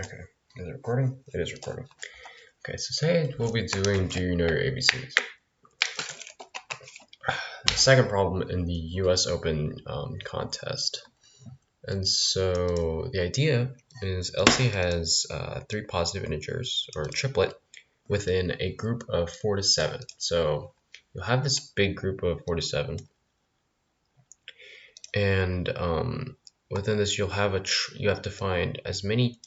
Okay, is it recording? It is recording. Okay, so say we'll be doing Do You Know Your ABCs? The second problem in the US Open contest. And so the idea is LC has 3 positive integers, or a triplet, within a group of 4 to 7. So you'll have this big group of 4 to 7. And within this, you'll have you have to find as many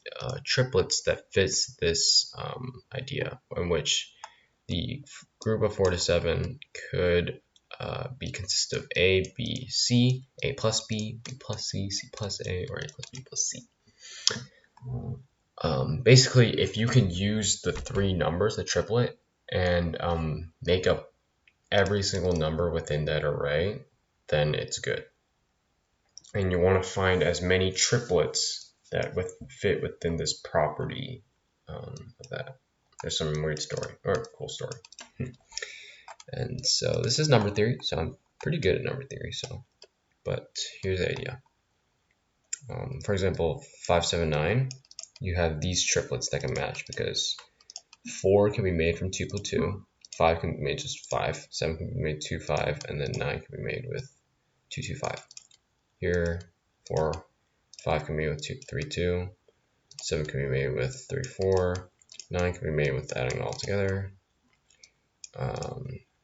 triplets that fits this idea, in which the group of 4 to 7 could consist of A, B, C, A plus B, B plus C, C plus A, or A plus B plus C. Basically, if you can use the 3 numbers, the triplet, and make up every single number within that array, then it's good. And you want to find as many triplets that fit within this property of that. There's some weird story, or cool story. And so this is number theory, so I'm pretty good at number theory. But here's the idea. For example, 5, 7, 9, you have these triplets that can match because 4 can be made from 2 plus 2, 5 can be made just 5, 7 can be made 2, 5, and then 9 can be made with 2, 2, 5. Here, 4, 5 can be made with 2, 3, 2, 7 can be made with 3, 4, 9 can be made with adding it all together.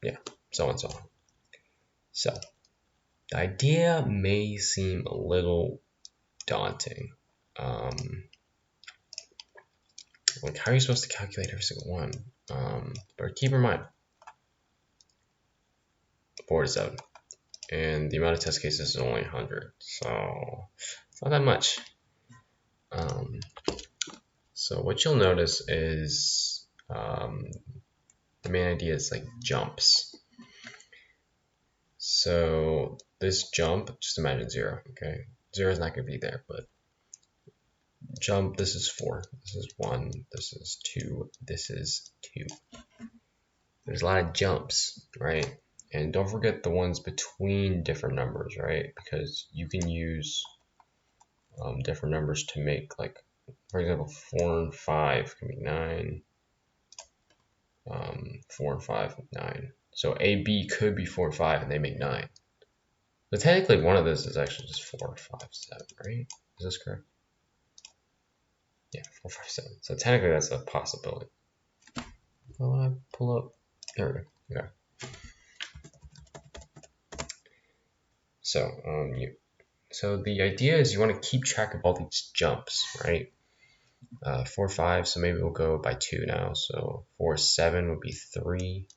Yeah, so on and so on. So, the idea may seem a little daunting. Like, how are you supposed to calculate every single one? But keep in mind, 4 to 7. And the amount of test cases is only 100, so it's not that much. So what you'll notice is the main idea is like jumps. So this jump, just imagine 0, okay? 0 is not going to be there, but jump, this is 4, this is 1, this is 2, this is 2. There's a lot of jumps, right? And don't forget the ones between different numbers, right? Because you can use different numbers to make, like, for example, 4 and 5 can be 9. 4 and 5, 9. So A, B could be 4 and 5, and they make 9. So technically, one of this is actually just 4, 5, 7, right? Is this correct? Yeah, 4, 5, 7. So technically, that's a possibility. Well, when I pull up, there we go. Okay. So the idea is you want to keep track of all these jumps, right? 4, 5, so maybe we'll go by 2 now. So 4, 7 would be 3.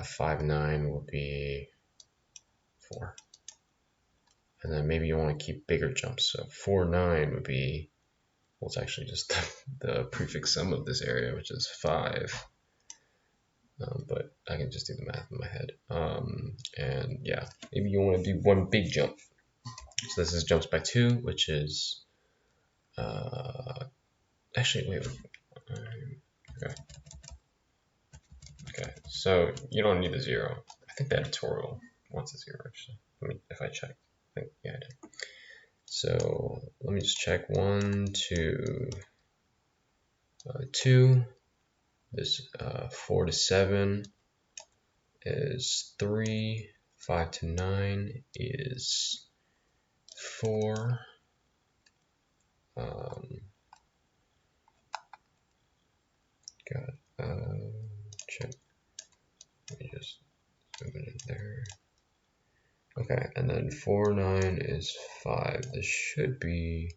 5, 9 would be 4. And then maybe you want to keep bigger jumps. So 4, 9 would be, well, it's actually just the prefix sum of this area, which is 5. But I can just do the math in my head. And yeah, maybe you want to do one big jump. So this is jumps by 2, which is actually, wait. Okay, so you don't need a 0. I think the editorial wants a 0, actually. Let me, if I check. I think, yeah, I did. So let me just check. 1, 2, 2. This 4 to 7 is 3. 5 to 9 is 4. Check. Let me just zoom it in there. Okay, and then 4, 9 is 5. This should be,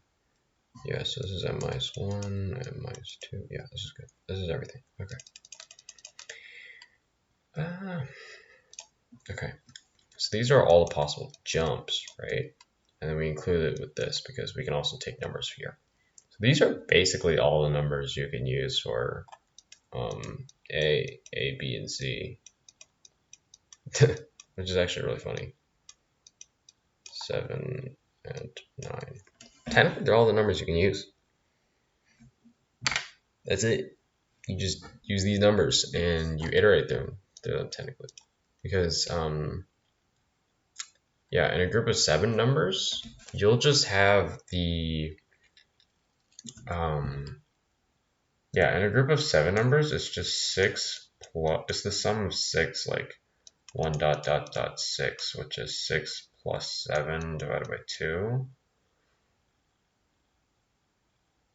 yeah, so this is m minus 1, m minus 2. Yeah, this is good. This is everything. Okay. Okay, so these are all the possible jumps, right? And then we include it with this because we can also take numbers here. So these are basically all the numbers you can use for A, B, and C, which is actually really funny. 7 and 9. Technically, they're all the numbers you can use. That's it. You just use these numbers and you iterate through them technically. Because, yeah, in a group of 7 numbers, you'll just have the Yeah, in a group of 7 numbers, it's just 6 plus, it's the sum of 6, like 1 dot dot dot 6, which is 6 plus 7 divided by 2.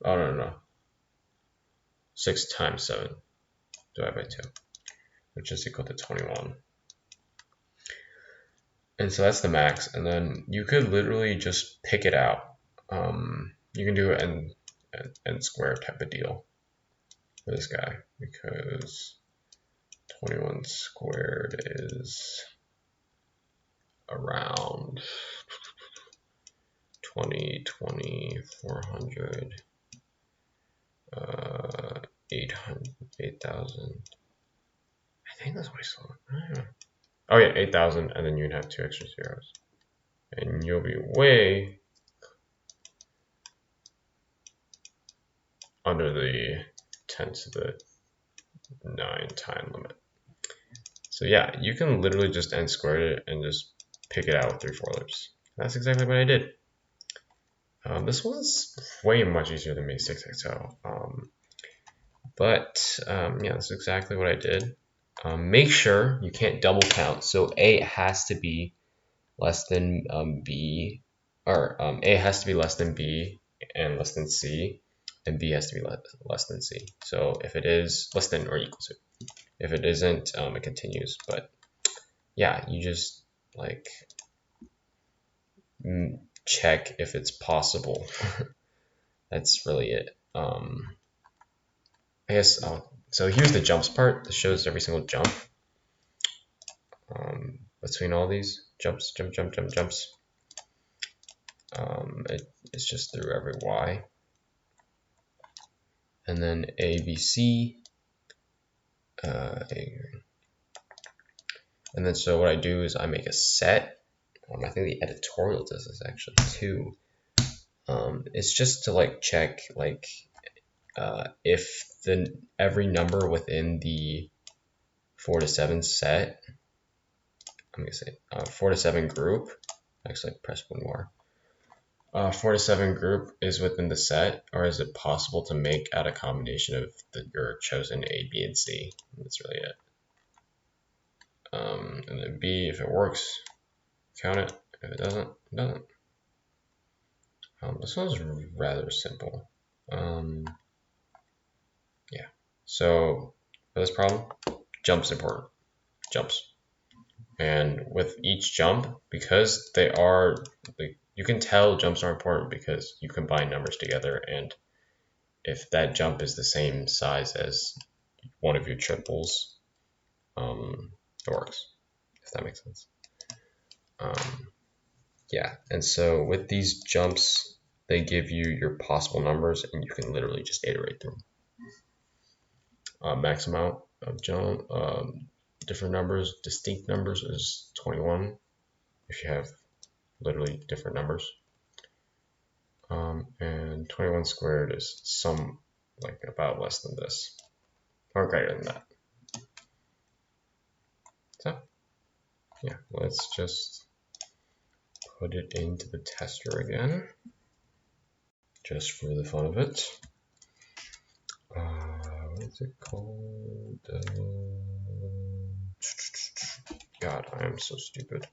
Oh, no. 6 times 7 divided by 2, which is equal to 21. And so that's the max, and then you could literally just pick it out. You can do an n square type of deal for this guy, because 21 squared is around 400, 8,000. I think that's what I saw. Oh yeah, 8,000, and then you'd have 2 extra zeros. And you'll be way under the 10 to the 9 time limit. So yeah, you can literally just n squared it and just pick it out with 3 for loops. That's exactly what I did. This one's way much easier than me6XO. Yeah, that's exactly what I did. Make sure you can't double count. So A has to be less than B, or A has to be less than B and less than C, and B has to be less than C. So if it is less than or equal to, if it isn't, it continues. But yeah, you just like check if it's possible. That's really it. I guess, so here's the jumps part. This shows every single jump between all these jumps, jumps. It's just through every Y. And then A, B, C. And then so what I do is I make a set. I think the editorial does this actually too. It's just to like check like if every number within the 4 to 7 set, I'm gonna say 4 to 7 group. Actually, press one more. 4 to 7 group is within the set, or is it possible to make out a combination of your chosen A, B, and C? That's really it. And then B, if it works, count it. If it doesn't, it doesn't. This one's rather simple. Yeah. So for this problem, jumps important. Jumps. And with each jump, because they are, like, you can tell jumps are important because you combine numbers together, and if that jump is the same size as one of your triples, it works, if that makes sense. Yeah, and so with these jumps, they give you your possible numbers, and you can literally just iterate through them. Max amount of jump, different numbers, distinct numbers is 21 if you have literally different numbers. And 21 squared is some, like, about less than this, or greater than that. So, yeah, let's just put it into the tester again, just for the fun of it. What's it called? God, I am so stupid.